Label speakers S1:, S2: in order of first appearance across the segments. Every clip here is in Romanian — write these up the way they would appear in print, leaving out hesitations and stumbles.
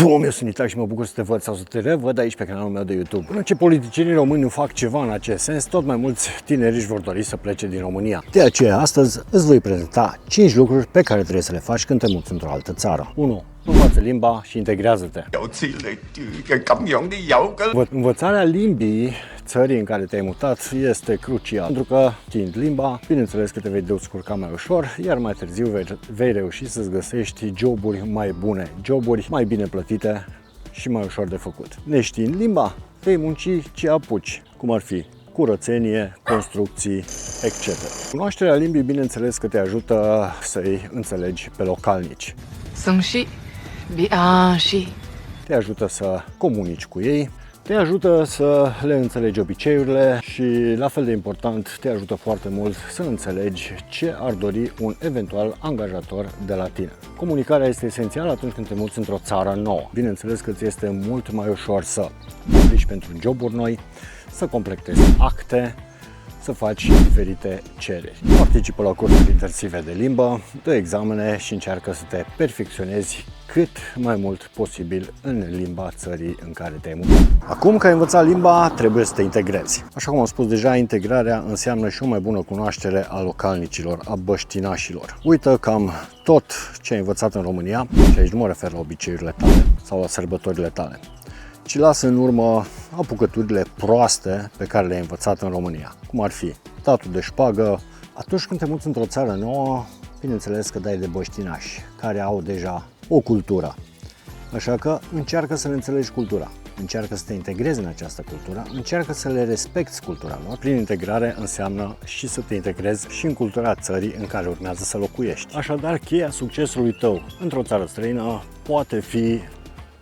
S1: Bum, eu sunt Itac și mă bucur să te văd sau să te revăd aici pe canalul meu de YouTube. Până ce politicienii români nu fac ceva în acest sens, tot mai mulți tineri își vor dori să plece din România. De aceea, astăzi îți voi prezenta 5 lucruri pe care trebuie să le faci când te muți într-o altă țară. 1. Învață limba și integrează-te. Învățarea limbii țării în care te-ai mutat este crucial, pentru că, știind limba, bineînțeles că te vei descurca mai ușor, iar mai târziu vei reuși să-ți găsești joburi mai bune, joburi mai bine plătite și mai ușor de făcut. Neștiind limba, vei munci ce apuci, cum ar fi curățenie, construcții, etc. Cunoașterea limbii, bineînțeles că te ajută să-i înțelegi pe localnici. Te ajută să comunici cu ei, te ajută să le înțelegi obiceiurile și, la fel de important, te ajută foarte mult să înțelegi ce ar dori un eventual angajator de la tine. Comunicarea este esențială atunci când te muți într-o țară nouă. Bineînțeles că ți este mult mai ușor să aplici pentru joburi noi, să completezi acte, să faci diferite cereri. Participă la cursuri intensive de limbă, dă examene și încearcă să te perfecționezi cât mai mult posibil în limba țării în care te-ai mutat. Acum că ai învățat limba, trebuie să te integrezi. Așa cum am spus deja, integrarea înseamnă și o mai bună cunoaștere a localnicilor, a băștinașilor. Uită cam tot ce ai învățat în România, și aici nu mă refer la obiceiurile tale sau la sărbătorile tale, ci lasă în urmă apucăturile proaste pe care le-ai învățat în România, cum ar fi datul de șpagă. Atunci când te muți într-o țară nouă, bineînțeles că dai de băștinași care au deja o cultură. Așa că încearcă să le înțelegi cultura, încearcă să te integrezi în această cultură, încearcă să le respecti cultura lor. Prin integrare înseamnă și să te integrezi și în cultura țării în care urmează să locuiești. Așadar, cheia succesului tău într-o țară străină poate fi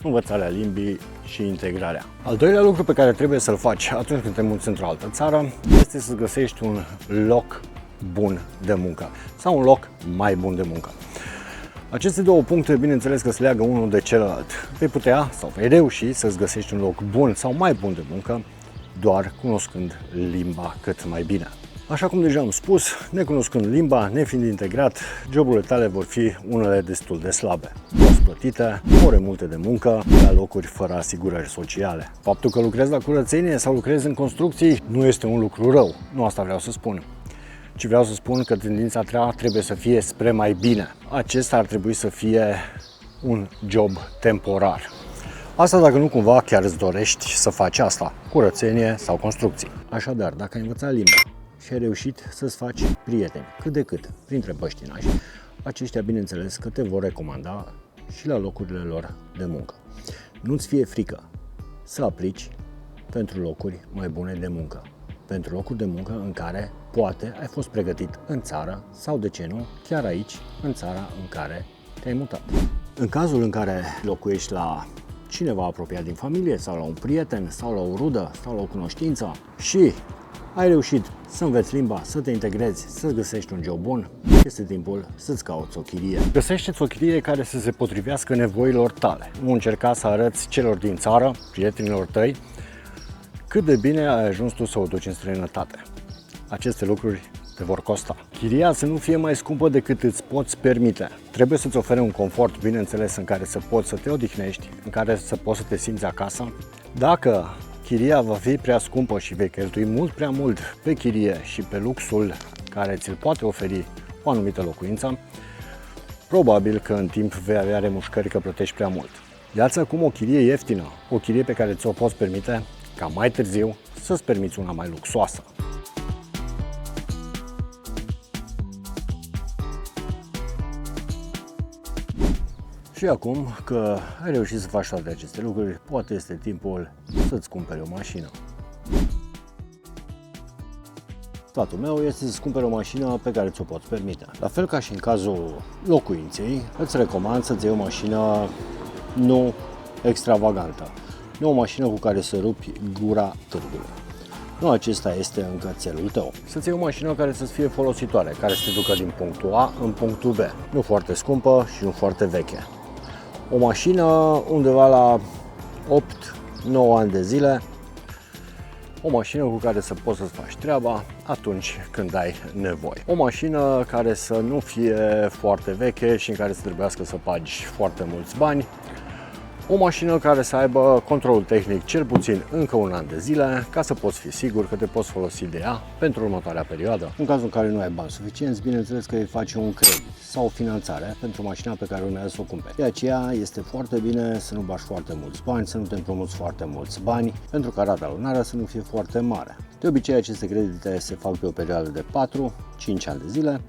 S1: învățarea limbii și integrarea. Al doilea lucru pe care trebuie să-l faci atunci când te muți într-o altă țară este să găsești un loc bun de muncă sau un loc mai bun de muncă. Aceste două puncte, bineînțeles că se leagă unul de celălalt. Vei putea sau vei reuși să-ți găsești un loc bun sau mai bun de muncă doar cunoscând limba cât mai bine. Așa cum deja am spus, necunoscând limba, nefiind integrat, joburile tale vor fi unele destul de slabe. Prost plătite, ore multe de muncă, la locuri fără asigurări sociale. Faptul că lucrezi la curățenie sau lucrezi în construcții nu este un lucru rău, nu asta vreau să spun. Ci vreau să spun că tendința ta trebuie să fie spre mai bine. Acesta ar trebui să fie un job temporar. Asta dacă nu cumva chiar îți dorești să faci asta, curățenie sau construcții. Așadar, dacă ai învățat limba și ai reușit să-ți faci prieteni, cât de cât, printre băștinași, aceștia bineînțeles că te vor recomanda și la locurile lor de muncă. Nu-ți fie frică să aplici pentru locuri mai bune de muncă, pentru locuri de muncă în care poate ai fost pregătit în țară sau, de ce nu, chiar aici, în țara în care te-ai mutat. În cazul în care locuiești la cineva apropiat din familie sau la un prieten sau la o rudă sau la o cunoștință și ai reușit să înveți limba, să te integrezi, să găsești un job bun, este timpul să-ți cauți o chirie. Găsește-ți o chirie care să se potrivească nevoilor tale. Nu încerca să arăți celor din țară, prietenilor tăi, cât de bine ai ajuns tu să o duci în străinătate. Aceste lucruri te vor costa. Chiria să nu fie mai scumpă decât îți poți permite. Trebuie să-ți ofere un confort, bineînțeles, în care să poți să te odihnești, în care să poți să te simți acasă. Dacă chiria va fi prea scumpă și vei cheltui mult prea mult pe chirie și pe luxul care ți-l poate oferi o anumită locuință, probabil că în timp vei avea remușcări că plătești prea mult. Ia-ți acum o chirie ieftină, o chirie pe care ți-o poți permite, ca mai târziu să-ți permiți una mai luxoasă. Și acum că ai reușit să faci toate aceste lucruri, poate este timpul să-ți cumperi o mașină. Sfatul meu este să-ți cumperi o mașină pe care ți-o poți permite. La fel ca și în cazul locuinței, îți recomand să-ți iei o mașină nu extravagantă. Nu o mașină cu care să rupi gura târgului. Nu acesta este încă țelul tău. Să-ți iei o mașină care să-ți fie folositoare, care să te ducă din punctul A în punctul B. Nu foarte scumpă și nu foarte veche. O mașină undeva la 8-9 ani de zile. O mașină cu care să poți să-ți faci treaba atunci când ai nevoie. O mașină care să nu fie foarte veche și în care să trebuiască să bagi foarte mulți bani. O mașină care să aibă controlul tehnic cel puțin încă un an de zile, ca să poți fi sigur că te poți folosi de ea pentru următoarea perioadă. În cazul în care nu ai bani suficienți, bineînțeles că îi faci un credit sau o finanțare pentru mașina pe care urmează să o cumperi. De aceea este foarte bine să nu bași foarte mulți bani, să nu te împrumuți foarte mulți bani, pentru ca rata lunară să nu fie foarte mare. De obicei, aceste credite se fac pe o perioadă de 4-5 ani de zile,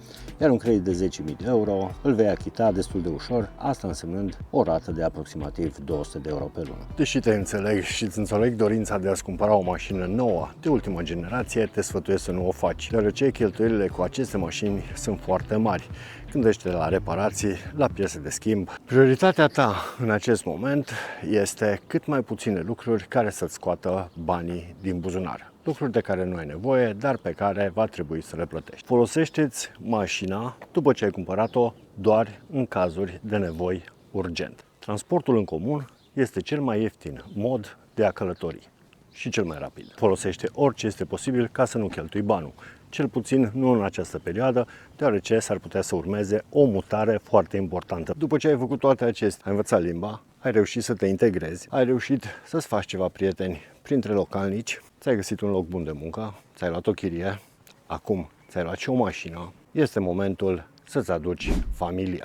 S1: iar un credit de 10.000 de euro îl vei achita destul de ușor, asta însemnând o rată de aproximativ 200 de euro pe lună. Deși te înțeleg și îți înțeleg dorința de a-ți cumpăra o mașină nouă de ultimă generație, te sfătuiesc să nu o faci, deoarece cheltuielile cu aceste mașini sunt foarte mari. Gândește la reparații, la piese de schimb. Prioritatea ta în acest moment este cât mai puține lucruri care să-ți scoată banii din buzunar. Lucruri de care nu ai nevoie, dar pe care va trebui să le plătești. Folosește-ți mașina după ce ai cumpărat-o doar în cazuri de nevoi urgent. Transportul în comun este cel mai ieftin mod de a călători și cel mai rapid. Folosește orice este posibil ca să nu cheltui banul. Cel puțin nu în această perioadă, deoarece s-ar putea să urmeze o mutare foarte importantă. După ce ai făcut toate acestea, ai învățat limba, ai reușit să te integrezi, ai reușit să-ți faci ceva prieteni printre localnici, ți-ai găsit un loc bun de muncă, ți-ai luat o chirie, acum ți-ai luat și o mașină, este momentul să-ți aduci familia.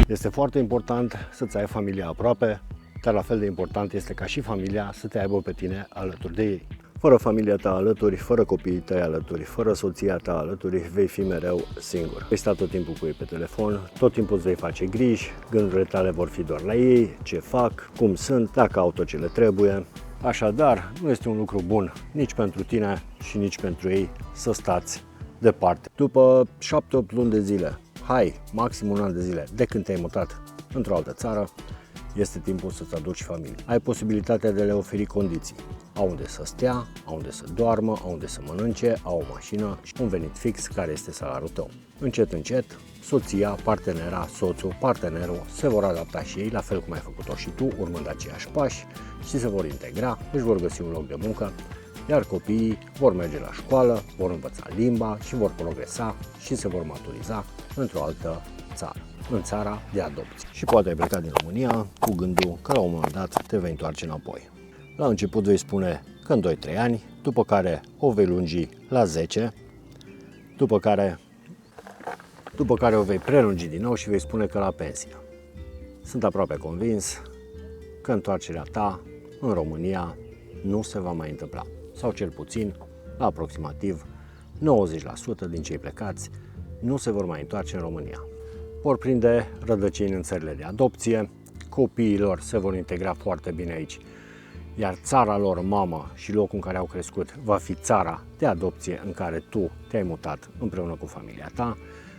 S1: Este foarte important să-ți ai familia aproape, dar la fel de important este ca și familia să te aibă pe tine alături de ei. Fără familia ta alături, fără copiii tăi alături, fără soția ta alături, vei fi mereu singur. Vei sta tot timpul cu ei pe telefon, tot timpul îți vei face griji, gândurile tale vor fi doar la ei, ce fac, cum sunt, dacă au tot ce le trebuie. Așadar, nu este un lucru bun nici pentru tine și nici pentru ei să stați departe. După 7-8 luni de zile, maxim un an de zile, de când te-ai mutat într-o altă țară, este timpul să-ți aduci familie. Ai posibilitatea de a le oferi condiții. Au unde să stea, au unde să doarmă, au unde să mănânce, au o mașină și un venit fix care este salariul tău. Încet, încet, soția, partenera, soțul, partenerul se vor adapta și ei, la fel cum ai făcut-o și tu, urmând aceiași pași și se vor integra, își vor găsi un loc de muncă, iar copiii vor merge la școală, vor învăța limba și vor progresa și se vor maturiza într-o altă țară, în țara de adopție. Și poate ai plecat din România cu gândul că la un moment dat te vei întoarce înapoi. La început vei spune că în 2-3 ani, după care o vei lungi la 10, după care o vei prelungi din nou și vei spune că la pensie. Sunt aproape convins că întoarcerea ta în România nu se va mai întâmpla, sau cel puțin, la aproximativ 90% din cei plecați nu se vor mai întoarce în România. Vor prinde rădăcini în țările de adopție, copiii lor se vor integra foarte bine aici, iar țara lor mamă și locul în care au crescut va fi țara de adopție în care tu te-ai mutat împreună cu familia ta,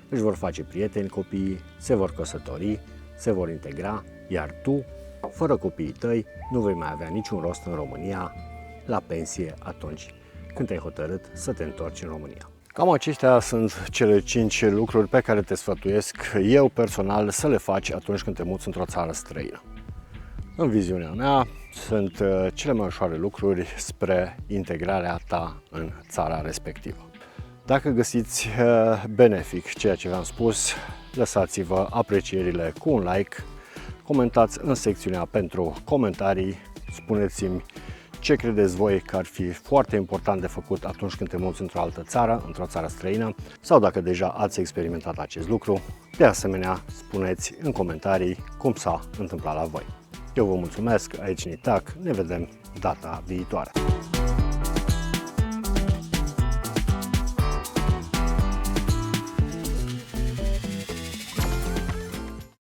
S1: își vor face prieteni copiii, se vor căsători, se vor integra, iar tu, fără copiii tăi, nu vei mai avea niciun rost în România la pensie atunci când te-ai hotărât să te întorci în România. Cam acestea sunt cele 5 lucruri pe care te sfătuiesc eu personal să le faci atunci când te muți într-o țară străină. În viziunea mea sunt cele mai ușoare lucruri spre integrarea ta în țara respectivă. Dacă găsiți benefic ceea ce v-am spus, lăsați-vă aprecierile cu un like, comentați în secțiunea pentru comentarii, spuneți-mi ce credeți voi că ar fi foarte important de făcut atunci când te muți într-o altă țară, într-o țară străină, sau dacă deja ați experimentat acest lucru. De asemenea, spuneți în comentarii cum s-a întâmplat la voi. Eu vă mulțumesc, aici Nitac, ne vedem data viitoare.